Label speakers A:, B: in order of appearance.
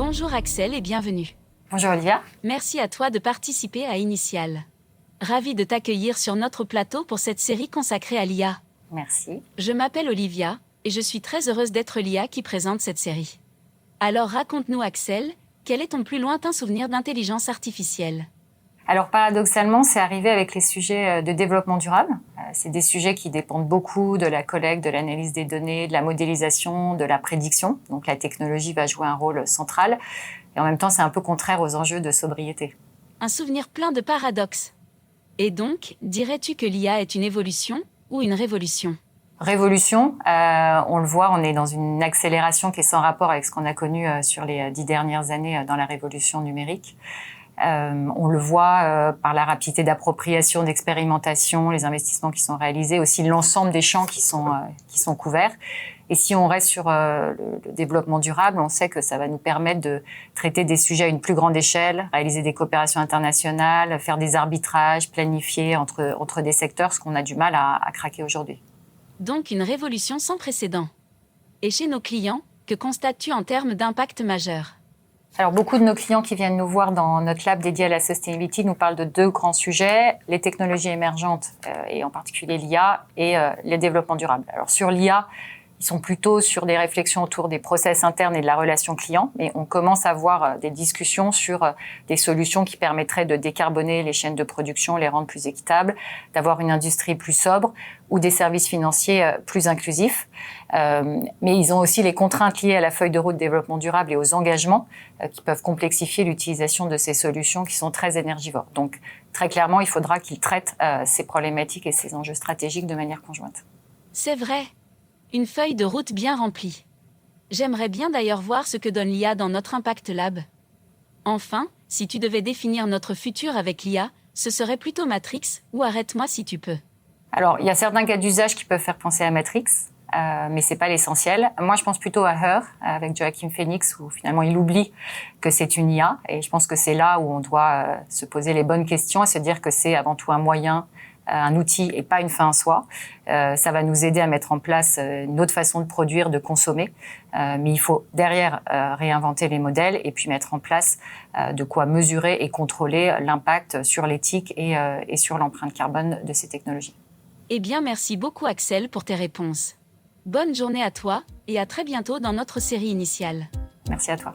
A: Bonjour Axel et bienvenue.
B: Bonjour Olivia.
A: Merci à toi de participer à Initial. Ravi de t'accueillir sur notre plateau pour cette série consacrée à l'IA.
B: Merci.
A: Je m'appelle Olivia et je suis très heureuse d'être l'IA qui présente cette série. Alors raconte-nous Axel, quel est ton plus lointain souvenir d'intelligence artificielle ?
B: Alors paradoxalement, c'est arrivé avec les sujets de développement durable. C'est des sujets qui dépendent beaucoup de la collecte, de l'analyse des données, de la modélisation, de la prédiction. Donc la technologie va jouer un rôle central. Et en même temps, c'est un peu contraire aux enjeux de sobriété.
A: Un souvenir plein de paradoxes. Et donc, dirais-tu que l'IA est une évolution ou une révolution ?
B: Révolution, on le voit, on est dans une accélération qui est sans rapport avec ce qu'on a connu sur les 10 dernières années dans la révolution numérique. On le voit par la rapidité d'appropriation, d'expérimentation, les investissements qui sont réalisés, aussi l'ensemble des champs qui sont couverts. Et si on reste sur le développement durable, on sait que ça va nous permettre de traiter des sujets à une plus grande échelle, réaliser des coopérations internationales, faire des arbitrages, planifier entre des secteurs, ce qu'on a du mal à craquer aujourd'hui.
A: Donc une révolution sans précédent. Et chez nos clients, que constates-tu en termes d'impact majeur ?
B: Alors, beaucoup de nos clients qui viennent nous voir dans notre lab dédié à la sustainability nous parlent de deux grands sujets, les technologies émergentes, et en particulier l'IA, et les développements durables. Alors, sur l'IA, ils sont plutôt sur des réflexions autour des process internes et de la relation client, mais on commence à avoir des discussions sur des solutions qui permettraient de décarboner les chaînes de production, les rendre plus équitables, d'avoir une industrie plus sobre ou des services financiers plus inclusifs. Mais ils ont aussi les contraintes liées à la feuille de route de développement durable et aux engagements qui peuvent complexifier l'utilisation de ces solutions qui sont très énergivores. Donc, très clairement, il faudra qu'ils traitent ces problématiques et ces enjeux stratégiques de manière conjointe.
A: C'est vrai. Une feuille de route bien remplie. J'aimerais bien d'ailleurs voir ce que donne l'IA dans notre Impact Lab. Enfin, si tu devais définir notre futur avec l'IA, ce serait plutôt Matrix ou Arrête-moi si tu peux.
B: Alors, il y a certains cas d'usage qui peuvent faire penser à Matrix, mais c'est pas l'essentiel. Moi, je pense plutôt à Her, avec Joaquin Phoenix, où finalement il oublie que c'est une IA. Et je pense que c'est là où on doit se poser les bonnes questions et se dire que c'est avant tout un moyen, un outil et pas une fin en soi. Ça va nous aider à mettre en place une autre façon de produire, de consommer. Mais il faut derrière réinventer les modèles et puis mettre en place de quoi mesurer et contrôler l'impact sur l'éthique et sur l'empreinte carbone de ces technologies.
A: Eh bien, merci beaucoup Axel pour tes réponses. Bonne journée à toi et à très bientôt dans notre série initiale.
B: Merci à toi.